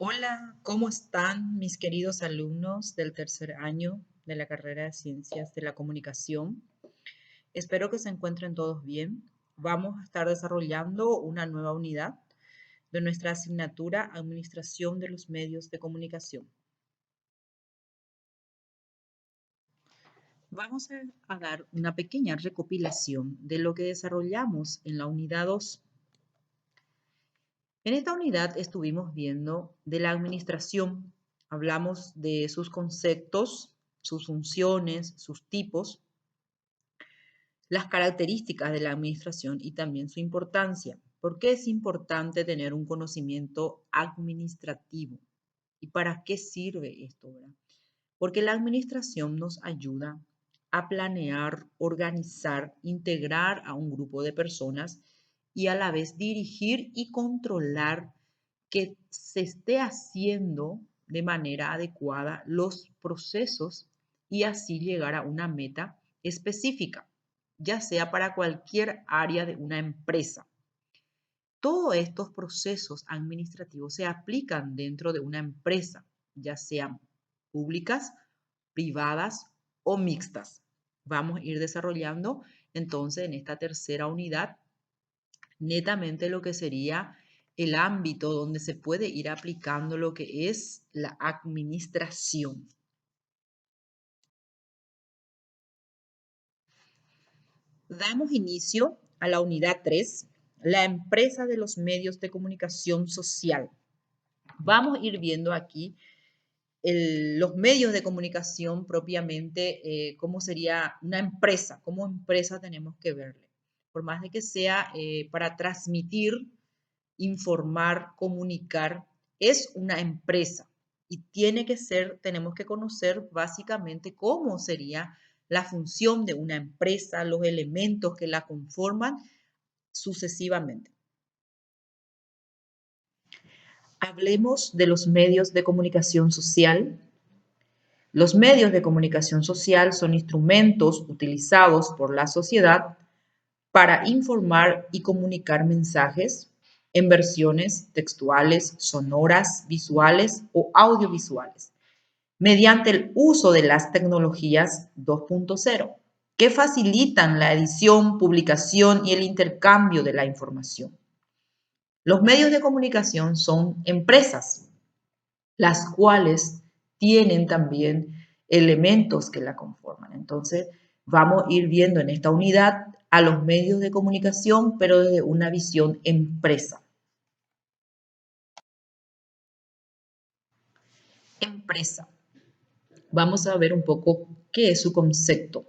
Hola, ¿cómo están mis queridos alumnos del tercer año de la carrera de Ciencias de la Comunicación? Espero que se encuentren todos bien. Vamos a estar desarrollando una nueva unidad de nuestra asignatura Administración de los Medios de Comunicación. Vamos a dar una pequeña recopilación de lo que desarrollamos en la unidad 2. En esta unidad estuvimos viendo de la administración, hablamos de sus conceptos, sus funciones, sus tipos, las características de la administración y también su importancia. ¿Por qué es importante tener un conocimiento administrativo? ¿Y para qué sirve esto, verdad? Porque la administración nos ayuda a planear, organizar, integrar a un grupo de personas y a la vez dirigir y controlar que se esté haciendo de manera adecuada los procesos y así llegar a una meta específica, ya sea para cualquier área de una empresa. Todos estos procesos administrativos se aplican dentro de una empresa, ya sean públicas, privadas o mixtas. Vamos a ir desarrollando entonces en esta tercera unidad netamente lo que sería el ámbito donde se puede ir aplicando lo que es la administración. Damos inicio a la unidad 3, la empresa de los medios de comunicación social. Vamos a ir viendo aquí los medios de comunicación propiamente, cómo sería una empresa, cómo empresa tenemos que verle. Por más de que sea para transmitir, informar, comunicar, es una empresa y tiene que ser, tenemos que conocer básicamente cómo sería la función de una empresa, los elementos que la conforman sucesivamente. Hablemos de los medios de comunicación social. Los medios de comunicación social son instrumentos utilizados por la sociedad para informar y comunicar mensajes en versiones textuales, sonoras, visuales o audiovisuales, mediante el uso de las tecnologías 2.0, que facilitan la edición, publicación y el intercambio de la información. Los medios de comunicación son empresas, las cuales tienen también elementos que la conforman. Entonces, vamos a ir viendo en esta unidad a los medios de comunicación, pero desde una visión empresa. Empresa. Vamos a ver un poco qué es su concepto.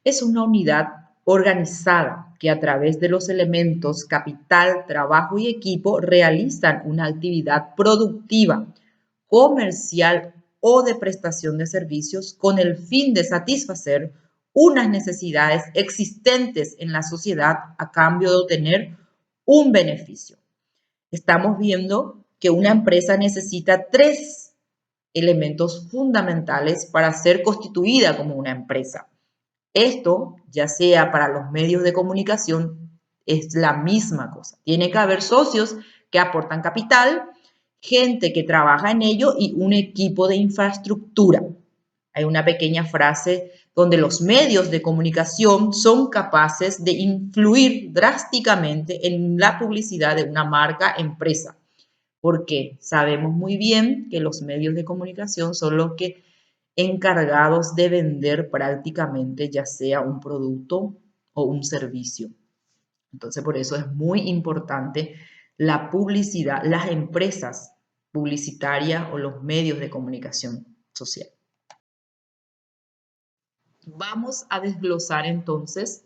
Es una unidad organizada que a través de los elementos capital, trabajo y equipo realizan una actividad productiva, comercial o de prestación de servicios con el fin de satisfacer unas necesidades existentes en la sociedad a cambio de obtener un beneficio. Estamos viendo que una empresa necesita tres elementos fundamentales para ser constituida como una empresa. Esto, ya sea para los medios de comunicación, es la misma cosa. Tiene que haber socios que aportan capital, gente que trabaja en ello y un equipo de infraestructura. Hay una pequeña frase donde los medios de comunicación son capaces de influir drásticamente en la publicidad de una marca empresa, porque sabemos muy bien que los medios de comunicación son los que encargados de vender prácticamente ya sea un producto o un servicio. Entonces, por eso es muy importante la publicidad, las empresas publicitarias o los medios de comunicación social. Vamos a desglosar entonces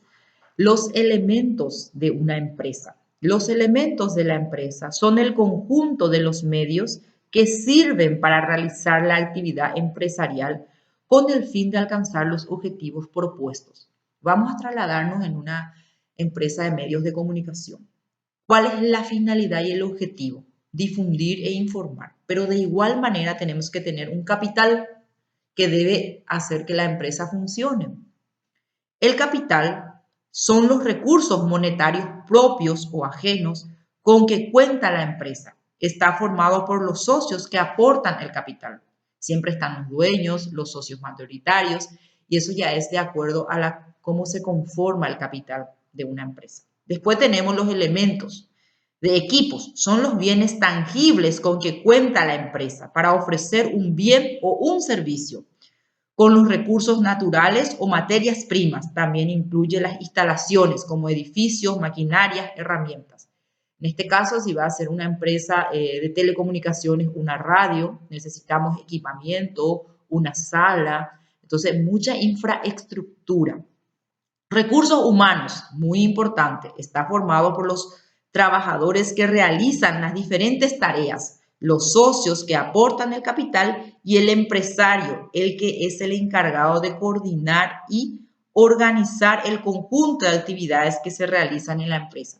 los elementos de una empresa. Los elementos de la empresa son el conjunto de los medios que sirven para realizar la actividad empresarial con el fin de alcanzar los objetivos propuestos. Vamos a trasladarnos en una empresa de medios de comunicación. ¿Cuál es la finalidad y el objetivo? Difundir e informar, pero de igual manera tenemos que tener un capital que debe hacer que la empresa funcione. El capital son los recursos monetarios propios o ajenos con que cuenta la empresa. está formado por los socios que aportan el capital. Siempre están los dueños, los socios mayoritarios, y eso ya es de acuerdo a cómo se conforma el capital de una empresa. Después tenemos los elementos de equipos. Son los bienes tangibles con que cuenta la empresa para ofrecer un bien o un servicio. Con los recursos naturales o materias primas. También incluye las instalaciones como edificios, maquinarias, herramientas. En este caso, si va a ser una empresa de telecomunicaciones, una radio, necesitamos equipamiento, una sala, entonces mucha infraestructura. Recursos humanos, muy importante, está formado por los trabajadores que realizan las diferentes tareas, los socios que aportan el capital y el empresario, el que es el encargado de coordinar y organizar el conjunto de actividades que se realizan en la empresa.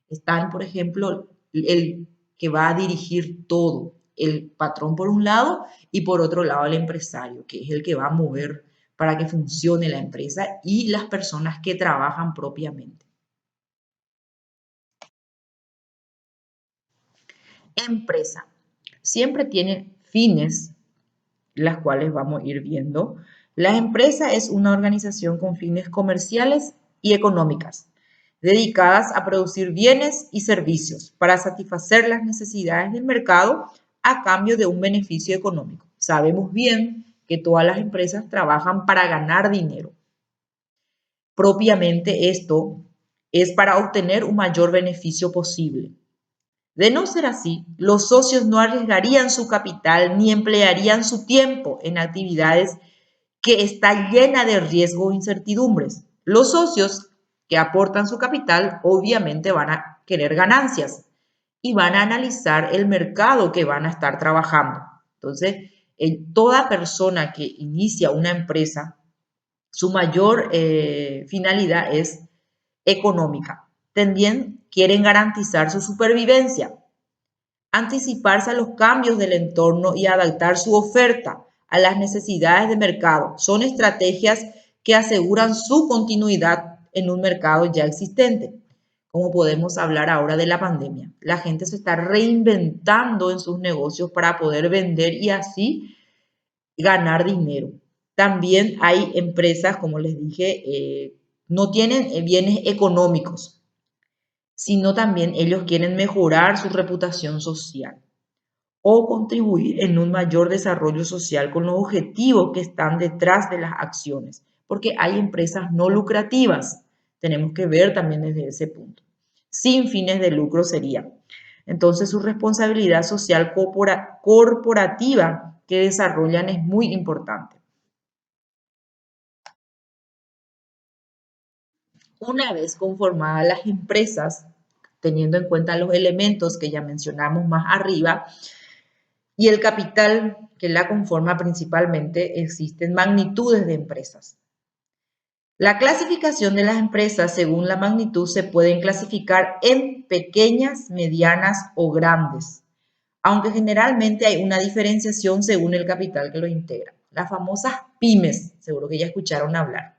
Están, por ejemplo, el que va a dirigir todo, el patrón por un lado y por otro lado el empresario, que es el que va a mover para que funcione la empresa y las personas que trabajan propiamente. Empresa. Siempre tiene fines, las cuales vamos a ir viendo. La empresa es una organización con fines comerciales y económicas, dedicadas a producir bienes y servicios para satisfacer las necesidades del mercado a cambio de un beneficio económico. Sabemos bien que todas las empresas trabajan para ganar dinero. Propiamente esto es para obtener un mayor beneficio posible. De no ser así, los socios no arriesgarían su capital ni emplearían su tiempo en actividades que está llena de riesgos e incertidumbres. Los socios que aportan su capital obviamente van a querer ganancias y van a analizar el mercado que van a estar trabajando. Entonces, toda persona que inicia una empresa, su mayor finalidad es económica. También quieren garantizar su supervivencia, anticiparse a los cambios del entorno y adaptar su oferta a las necesidades de mercado. Son estrategias que aseguran su continuidad en un mercado ya existente. Como podemos hablar ahora de la pandemia. La gente se está reinventando en sus negocios para poder vender y así ganar dinero. También hay empresas, como les dije, no tienen bienes económicos, sino también ellos quieren mejorar su reputación social o contribuir en un mayor desarrollo social con los objetivos que están detrás de las acciones, porque hay empresas no lucrativas, tenemos que ver también desde ese punto. Sin fines de lucro sería. Entonces su responsabilidad social corporativa que desarrollan es muy importante. Una vez conformadas las empresas, teniendo en cuenta los elementos que ya mencionamos más arriba, y el capital que la conforma principalmente, existen magnitudes de empresas. La clasificación de las empresas según la magnitud se pueden clasificar en pequeñas, medianas o grandes, aunque generalmente hay una diferenciación según el capital que lo integra. Las famosas pymes, seguro que ya escucharon hablar.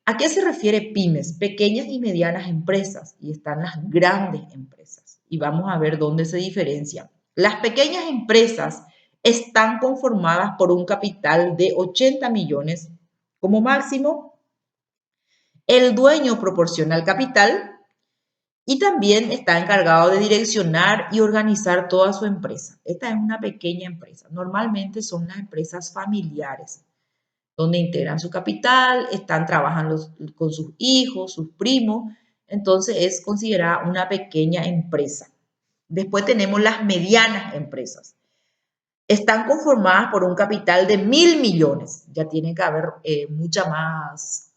¿A qué se refiere pymes? Pequeñas y medianas empresas, y están las grandes empresas. Y vamos a ver dónde se diferencian. Las pequeñas empresas están conformadas por un capital de 80 millones como máximo. El dueño proporciona el capital y también está encargado de direccionar y organizar toda su empresa. Esta es una pequeña empresa. Normalmente son las empresas familiares, donde integran su capital, están trabajando con sus hijos, sus primos, entonces es considerada una pequeña empresa. Después tenemos las medianas empresas. Están conformadas por un capital de 1.000 millones. Ya tiene que haber mucha más,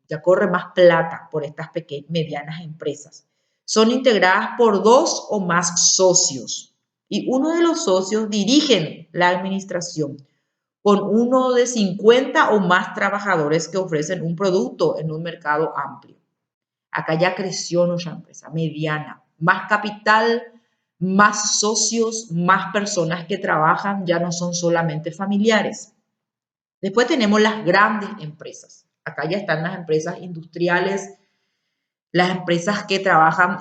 ya corre más plata por estas medianas empresas. Son integradas por 2 o más socios y uno de los socios dirigen la administración con uno de 50 o más trabajadores que ofrecen un producto en un mercado amplio. Acá ya creció nuestra empresa mediana, más capital, más socios, más personas que trabajan, ya no son solamente familiares. Después tenemos las grandes empresas. Acá ya están las empresas industriales las empresas que trabajan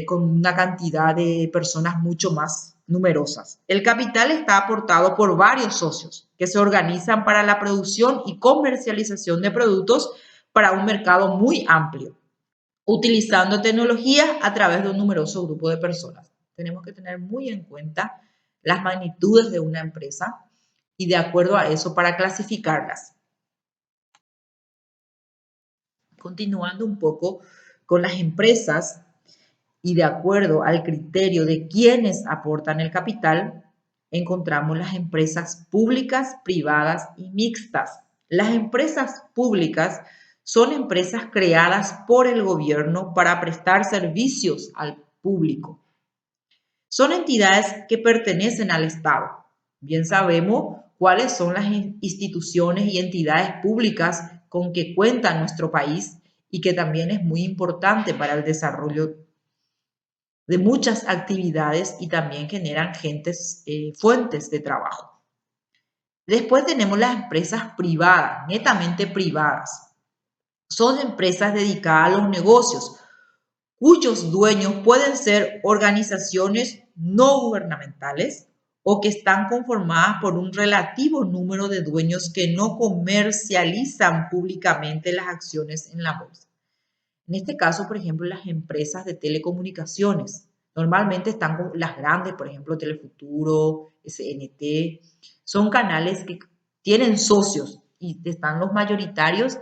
con una cantidad de personas mucho más numerosas. El capital está aportado por varios socios que se organizan para la producción y comercialización de productos para un mercado muy amplio, utilizando tecnologías a través de un numeroso grupo de personas. Tenemos que tener muy en cuenta las magnitudes de una empresa y de acuerdo a eso para clasificarlas. Continuando un poco con las empresas y de acuerdo al criterio de quienes aportan el capital, encontramos las empresas públicas, privadas y mixtas. Las empresas públicas son empresas creadas por el gobierno para prestar servicios al público. Son entidades que pertenecen al Estado. Bien sabemos cuáles son las instituciones y entidades públicas con que cuenta nuestro país y que también es muy importante para el desarrollo de muchas actividades y también generan fuentes de trabajo. Después tenemos las empresas privadas, netamente privadas. Son empresas dedicadas a los negocios, cuyos dueños pueden ser organizaciones no gubernamentales o que están conformadas por un relativo número de dueños que no comercializan públicamente las acciones en la bolsa. En este caso, por ejemplo, las empresas de telecomunicaciones. Normalmente están con las grandes, por ejemplo, Telefuturo, SNT. Son canales que tienen socios y están los mayoritarios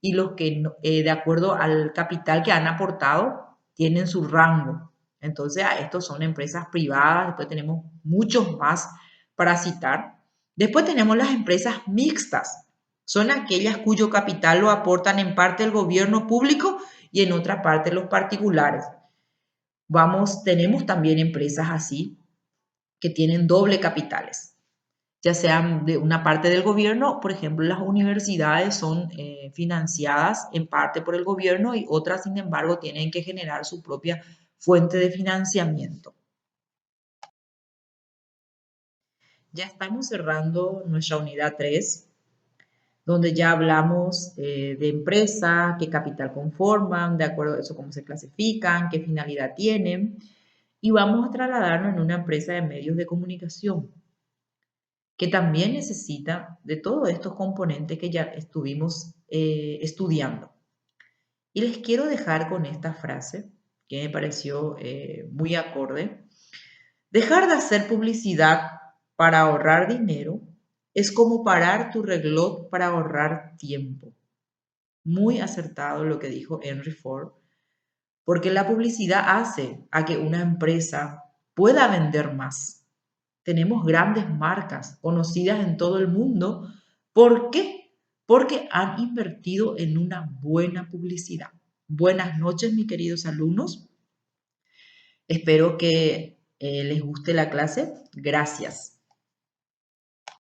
y los que, de acuerdo al capital que han aportado, tienen su rango. Entonces, a estos son empresas privadas. Después tenemos muchos más para citar. Después tenemos las empresas mixtas. Son aquellas cuyo capital lo aportan en parte el gobierno público y en otra parte los particulares. Tenemos también empresas así que tienen doble capitales, ya sean de una parte del gobierno, por ejemplo, las universidades son financiadas en parte por el gobierno y otras, sin embargo, tienen que generar su propia fuente de financiamiento. Ya estamos cerrando nuestra unidad 3, donde ya hablamos de empresa, qué capital conforman, de acuerdo a eso cómo se clasifican, qué finalidad tienen, y vamos a trasladarnos en una empresa de medios de comunicación, que también necesita de todos estos componentes que ya estuvimos estudiando. Y les quiero dejar con esta frase que me pareció muy acorde. Dejar de hacer publicidad para ahorrar dinero es como parar tu reloj para ahorrar tiempo. Muy acertado lo que dijo Henry Ford, porque la publicidad hace a que una empresa pueda vender más. Tenemos grandes marcas conocidas en todo el mundo. ¿Por qué? Porque han invertido en una buena publicidad. Buenas noches, mis queridos alumnos. Espero que les guste la clase. Gracias.